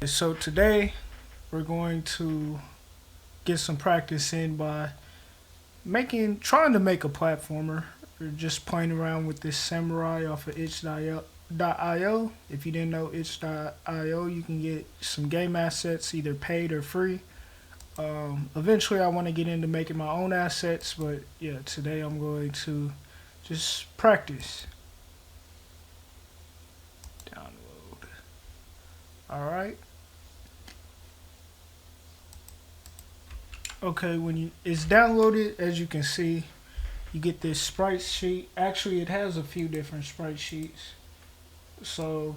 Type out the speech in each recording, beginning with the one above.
So today we're going to get some practice in by trying to make a platformer. We're just playing around with this samurai off of itch.io. If you didn't know itch.io, you can get some game assets either paid or free. Eventually, I want to get into making my own assets, but yeah, today I'm going to just practice. Download. All right. Okay, when it's downloaded, as you can see, you get this sprite sheet. Actually, it has a few different sprite sheets. So,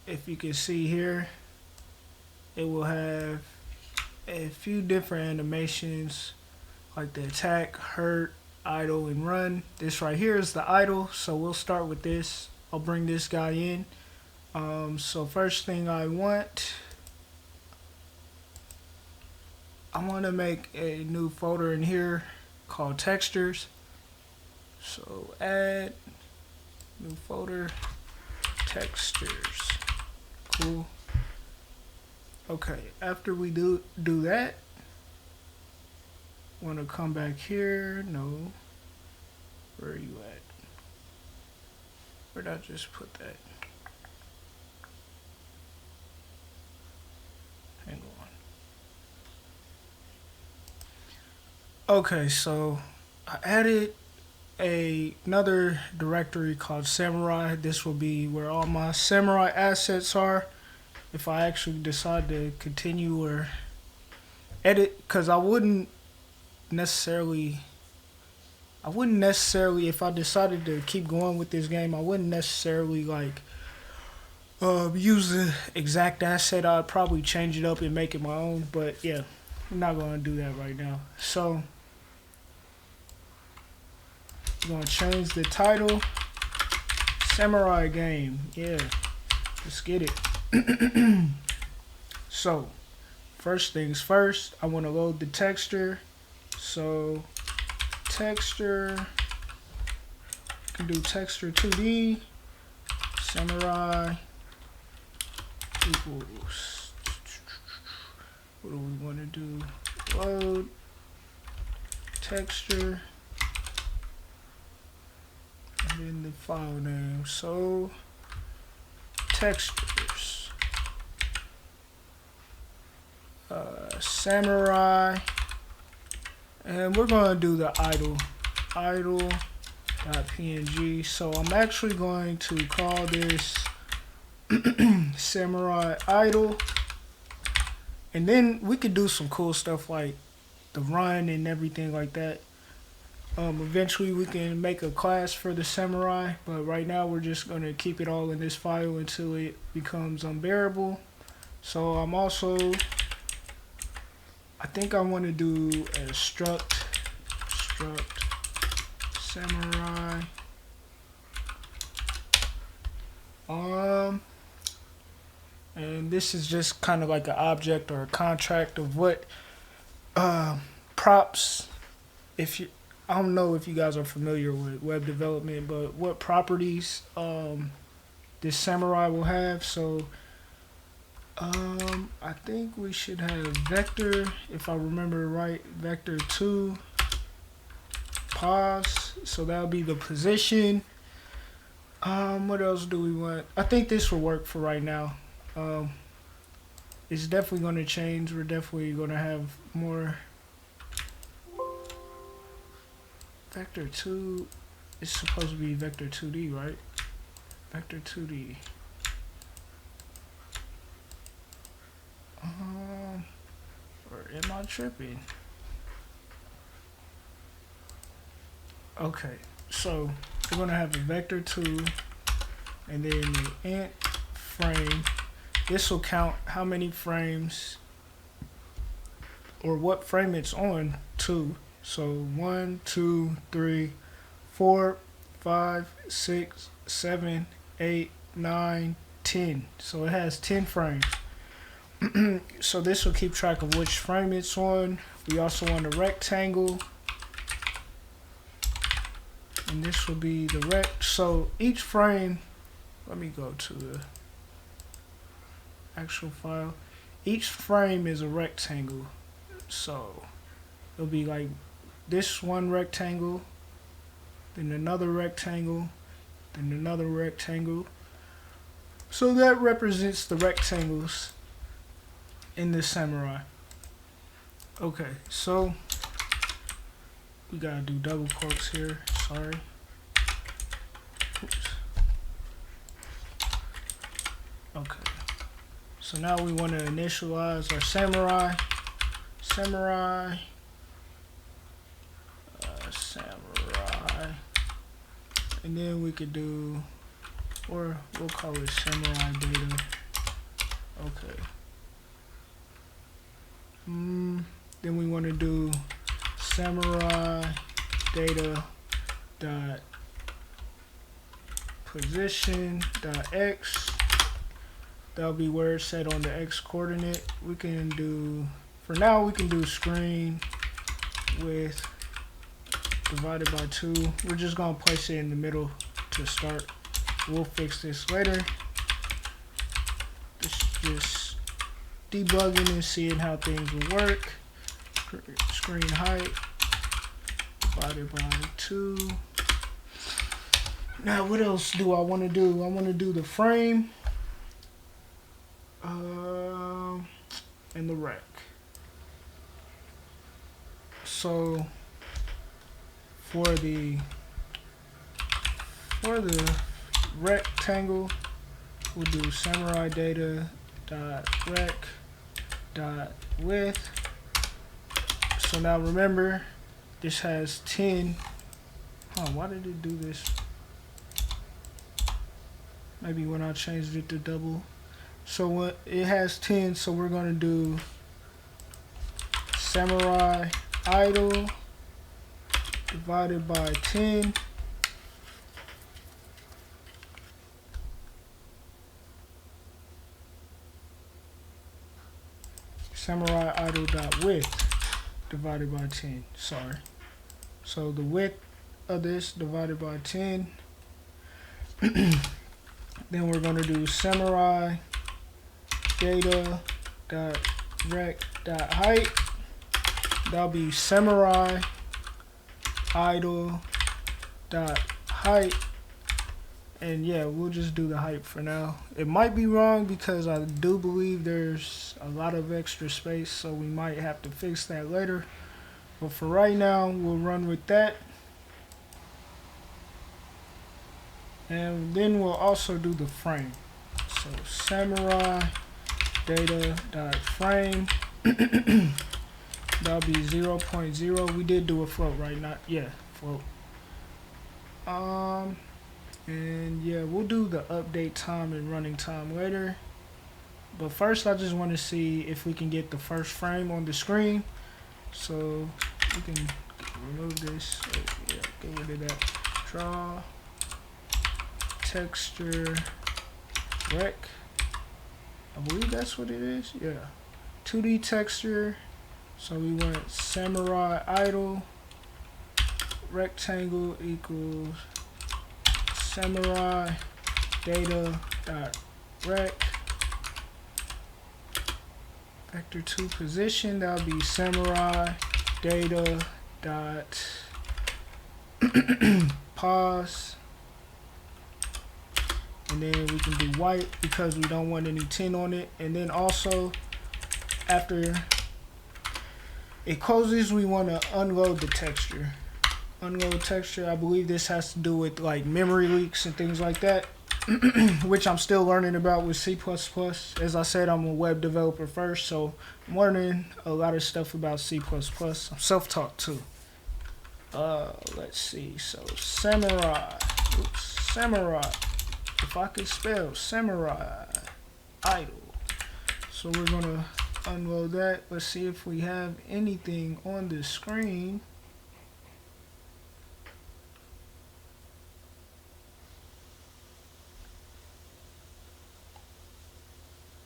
if you can see here, it will have a few different animations like the attack, hurt, idle, and run. This right here is the idle, so we'll start with this. I'll bring this guy in. So first thing I want to make a new folder in here called textures. So add new folder, textures. Cool. Okay, after we do that, want to come back here. No. Where are you at? Where'd I just put that? Hang on. Okay, so I added another directory called Samurai. This will be where all my Samurai assets are. If I actually decide to continue or edit, because I wouldn't necessarily, if I decided to keep going with this game, I wouldn't necessarily use the exact asset. I'd probably change it up and make it my own, but yeah, I'm not going to do that right now. So I'm going to change the title, Samurai Game. Yeah, let's get it. So first things first, I want to load the texture. So texture, you can do texture 2D, samurai equals, what do we want to do? Load texture, and then the file name. So textures, samurai, and we're going to do the idle.png. So I'm actually going to call this samurai idle, and then we could do some cool stuff like the run and everything like that. Eventually we can make a class for the samurai, but right now we're just going to keep it all in this file until it becomes unbearable. So I think I want to do a struct samurai and this is just kind of like an object or a contract of what props, I don't know if you guys are familiar with web development, but what properties this samurai will have. So I think we should have vector, if I remember right, vector 2 pause. So that'll be the position. What else do we want? I think this will work for right now. It's definitely going to change. We're definitely going to have more. Vector 2 is supposed to be vector 2D, right? Vector 2D. Or am I tripping? Okay, so we're gonna have a vector 2 and then the int frame. This will count how many frames or what frame it's on to. So 1, 2, 3, 4, 5, 6, 7, 8, 9, 10. So it has 10 frames. So this will keep track of which frame it's on. We also want a rectangle, and this will be the rect. So each frame, let me go to the actual file. Each frame is a rectangle, so it'll be like this one rectangle, then another rectangle, then another rectangle. So that represents the rectangles in the Samurai. Okay, so we gotta do double quotes here, sorry. Oops. Okay, so now we want to initialize our Samurai, Samurai, and then we could do, or we'll call it Samurai data. Okay. Then we want to do Samurai data dot position dot x. That'll be where it's set on the x coordinate. We can do, for now we can do screen width divided by 2. We're just gonna place it in the middle to start. We'll fix this later. Just debugging and seeing how things will work. Screen height divided by 2. Now what else do I want to do? I want to do the frame and the rec. So for the rectangle, we'll do Samurai data dot rec dot width. So now remember, this has 10. Why did it do this? Maybe when I changed it to double. So it has 10, so we're gonna do Samurai idle divided by 10. Samurai idle dot width divided by 10. Sorry. So the width of this divided by 10. Then we're going to do Samurai data dot rec dot height. That'll be Samurai idle dot height. And yeah, we'll just do the height for now. It might be wrong because I do believe there's a lot of extra space, so we might have to fix that later. But for right now, we'll run with that. And then we'll also do the frame. So Samurai data dot frame. That'll be 0.0. We did do a float, right? Float. And yeah, we'll do the update time and running time later. But first, I just want to see if we can get the first frame on the screen. So we can remove this. So, yeah, get rid of that. Draw, texture, rec. I believe that's what it is. Yeah, 2D texture. So we want Samurai idle rectangle equals Samurai data dot rec vector 2 position. That'll be Samurai data dot pause, and then we can do white because we don't want any tint on it. And then also after it closes, we want to unload the texture. Unload texture. I believe this has to do with like memory leaks and things like that, which I'm still learning about with C++. As I said, I'm a web developer first, so I'm learning a lot of stuff about C++. I'm self-taught too. Let's see. So Samurai. Samurai. If I could spell Samurai idle. So we're gonna unload that. Let's see if we have anything on the screen.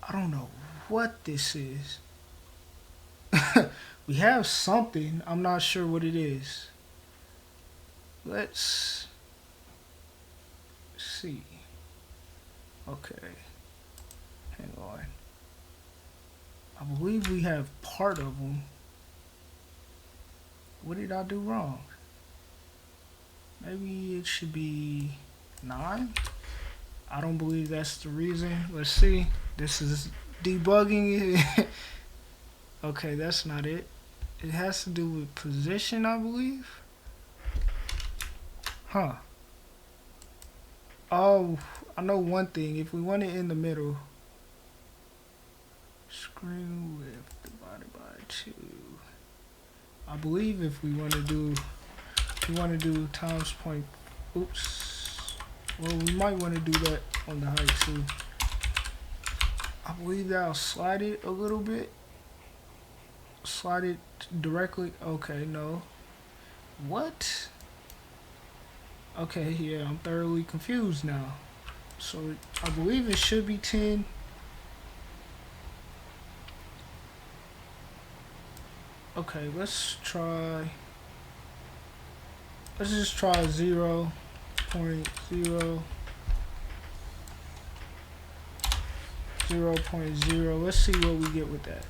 I don't know what this is. We have something. I'm not sure what it is. Let's see. Okay. Hang on. I believe we have part of them. What did I do wrong? Maybe it should be 9? I don't believe that's the reason. Let's see. This is debugging it. Okay, that's not it. It has to do with position, I believe. Huh. Oh, I know one thing. If we want it in the middle, screen width divided by 2. I believe if we want to do times point. Oops. Well, we might want to do that on the height too. I believe that'll slide it a little bit. Slide it directly. Okay, no. What? Okay, yeah, I'm thoroughly confused now. So I believe it should be 10. Okay, let's just try 0.0 0.0. Let's see what we get with that.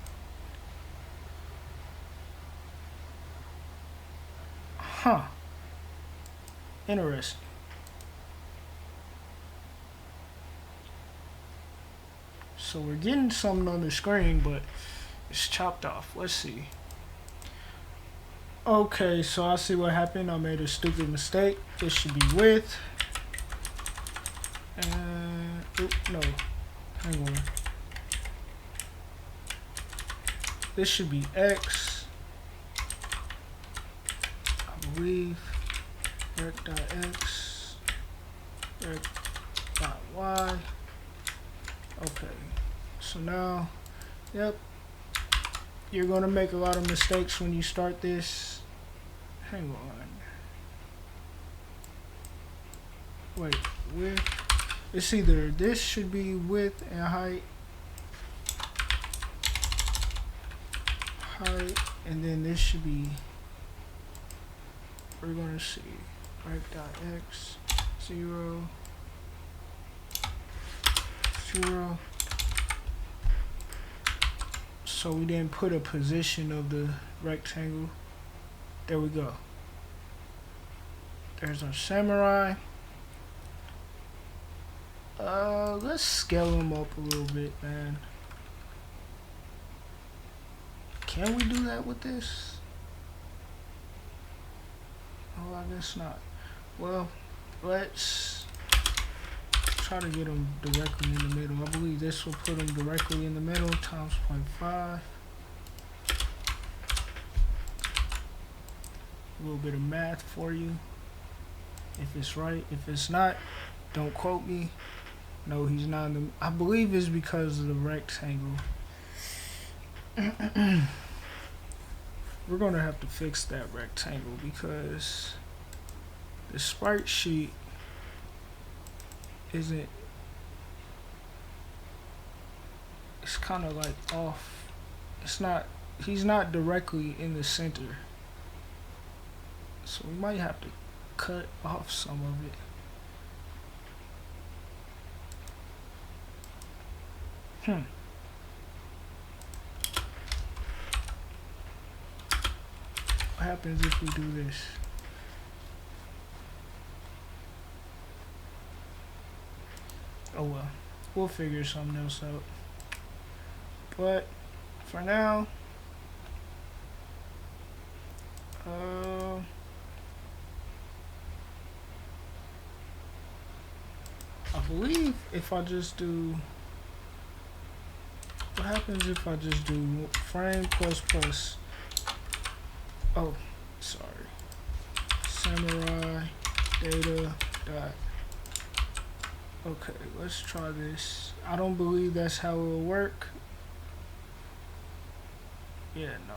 Huh. Interesting. So we're getting something on the screen, but it's chopped off. Let's see. Okay, so I see what happened. I made a stupid mistake. This should be width. And, no. Hang on. This should be X. I believe. Rect.X. Rect.Y. Okay. So now, yep. You're gonna make a lot of mistakes when you start this. Hang on. Wait, width. It's either this should be width and height. And then this should be, we're gonna see, rect.x 0 0. So we didn't put a position of the rectangle. There we go. There's our samurai. Let's scale him up a little bit, man. Can we do that with this? Oh, I guess not. Well, let's try to get them directly in the middle. I believe this will put them directly in the middle, times 0.5. A little bit of math for you. If it's right, if it's not, don't quote me. No, he's not in the, I believe it's because of the rectangle. We're gonna have to fix that rectangle because the sprite sheet isn't, it's kind of like off. It's not, he's not directly in the center. So we might have to cut off some of it. What happens if we do this? Oh well, we'll figure something else out. But for now, I believe if I just do, what happens if I just do frame plus, oh, sorry, samurai data dot, okay, let's try this. I don't believe that's how it will work. Yeah, no.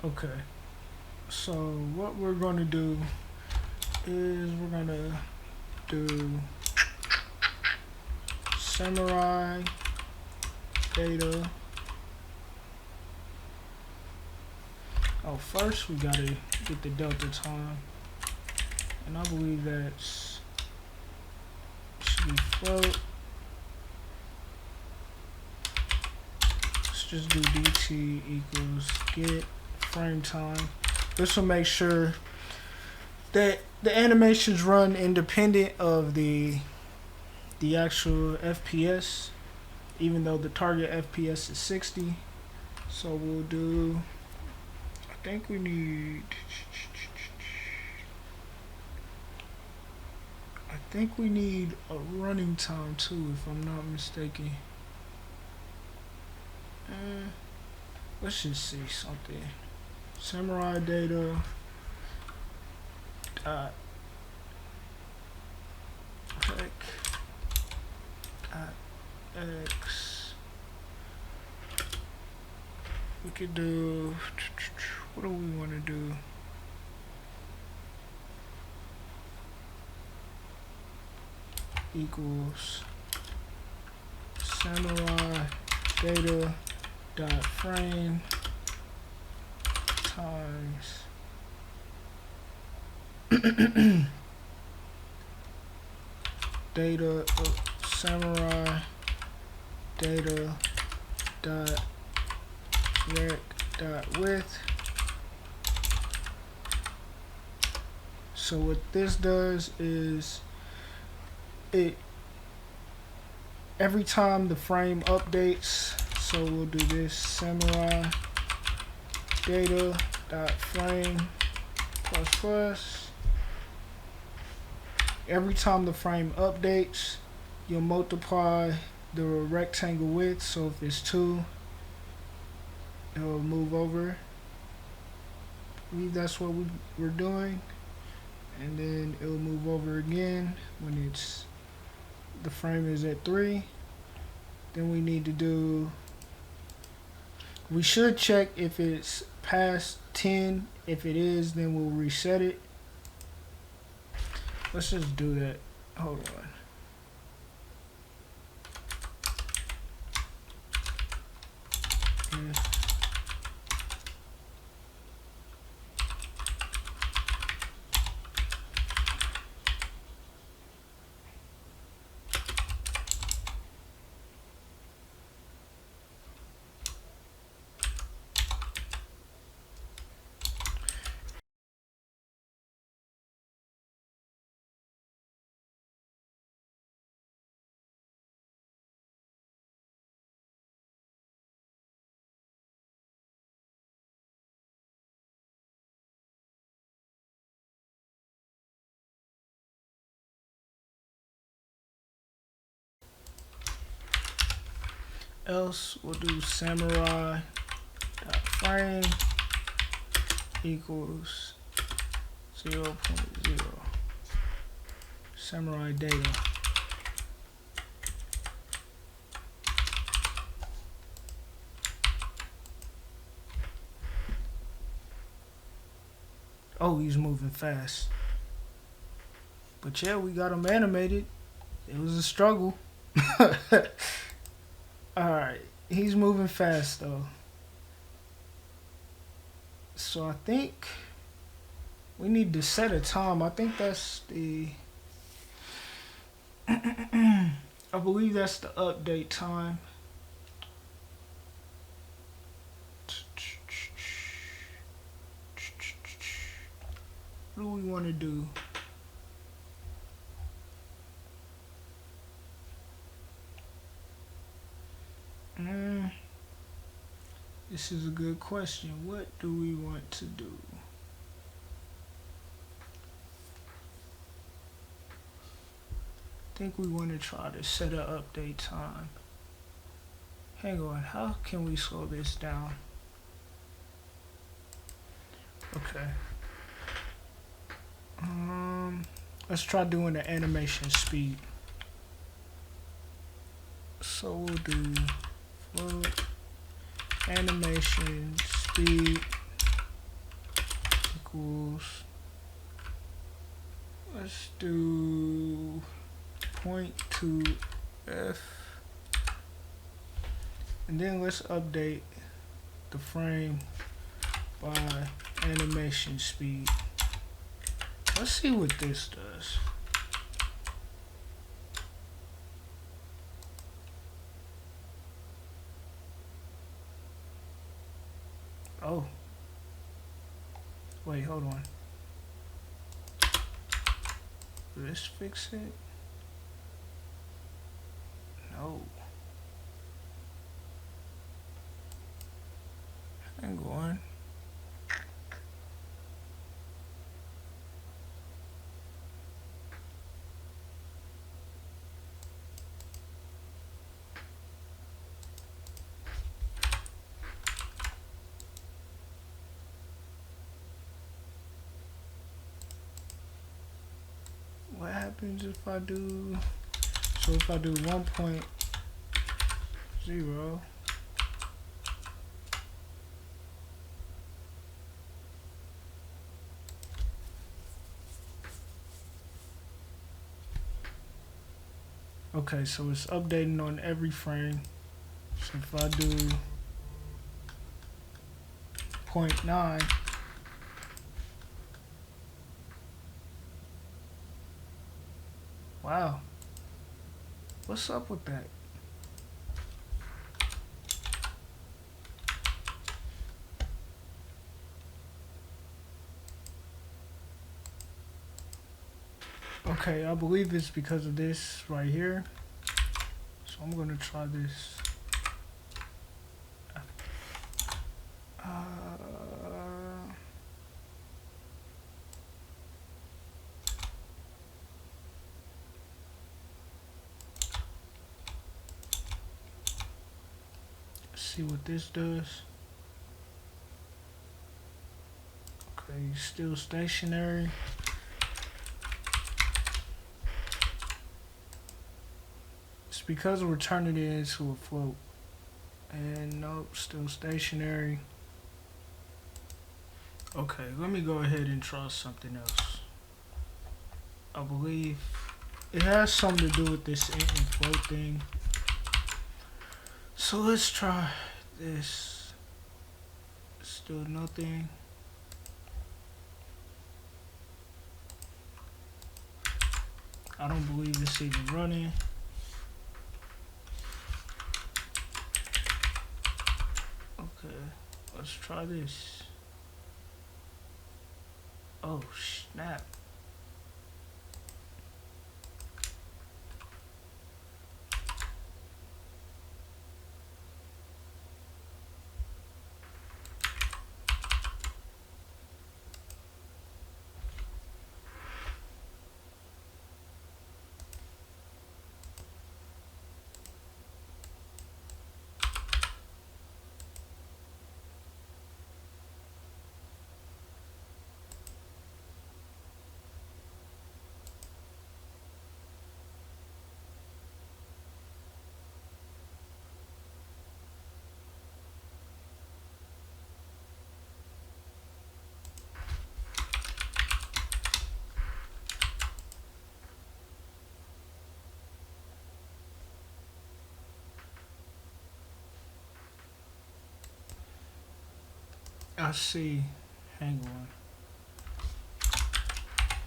Okay, so what we're gonna do is we're gonna do samurai data. Oh, first we gotta get the delta time, and I believe that's simply float. Let's just do dt equals get frame time. This will make sure that the animations run independent of the actual FPS, even though the target FPS is 60. So we'll do, I think we need a running time too, if I'm not mistaken. Let's just see something. Samurai data dot rec dot x. We could do, what do we want to do? Equals samurai data dot frame times data samurai data dot rec dot width. So what this does is every time the frame updates, so we'll do this samurai data dot frame plus plus. Every time the frame updates, you'll multiply the rectangle width. So if it's 2, it'll move over. I believe that's what we're doing. And then it'll move over again when it's the frame is at 3. Then we need to do, we should check if it's past 10. If it is, then we'll reset it. Let's just do that. Hold on. Else we'll do samurai dot frame equals 0.0 samurai data. Oh, he's moving fast. But yeah, we got him animated. It was a struggle. Alright, he's moving fast though. So I think we need to set a time. I think that's the I believe that's the update time. What do we want to do? This is a good question. What do we want to do? I think we want to try to set an update time. Hang on, how can we slow this down? Okay. Let's try doing the animation speed. So we'll do float animation speed equals, let's do 0.2f, and then let's update the frame by animation speed. Let's see what this does. Oh. Wait, hold on. Will this fix it? No. Hang on. What happens if I do, so if I do 1.0, okay, so it's updating on every frame. So if I do 0.9, wow, what's up with that? Okay, I believe it's because of this right here. So I'm gonna try this. See what this does. Okay, still stationary. It's because we're turning it into a float. And nope, still stationary. Okay, let me go ahead and try something else. I believe it has something to do with this int and float thing. So let's try this. Still nothing. I don't believe it's even running. Okay, let's try this. Oh snap. I see. Hang on.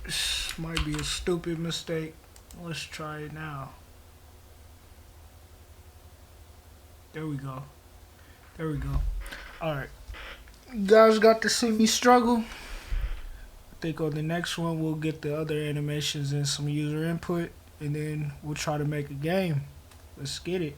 This might be a stupid mistake. Let's try it now. There we go. There we go. Alright. You guys got to see me struggle. I think on the next one we'll get the other animations and some user input. And then we'll try to make a game. Let's get it.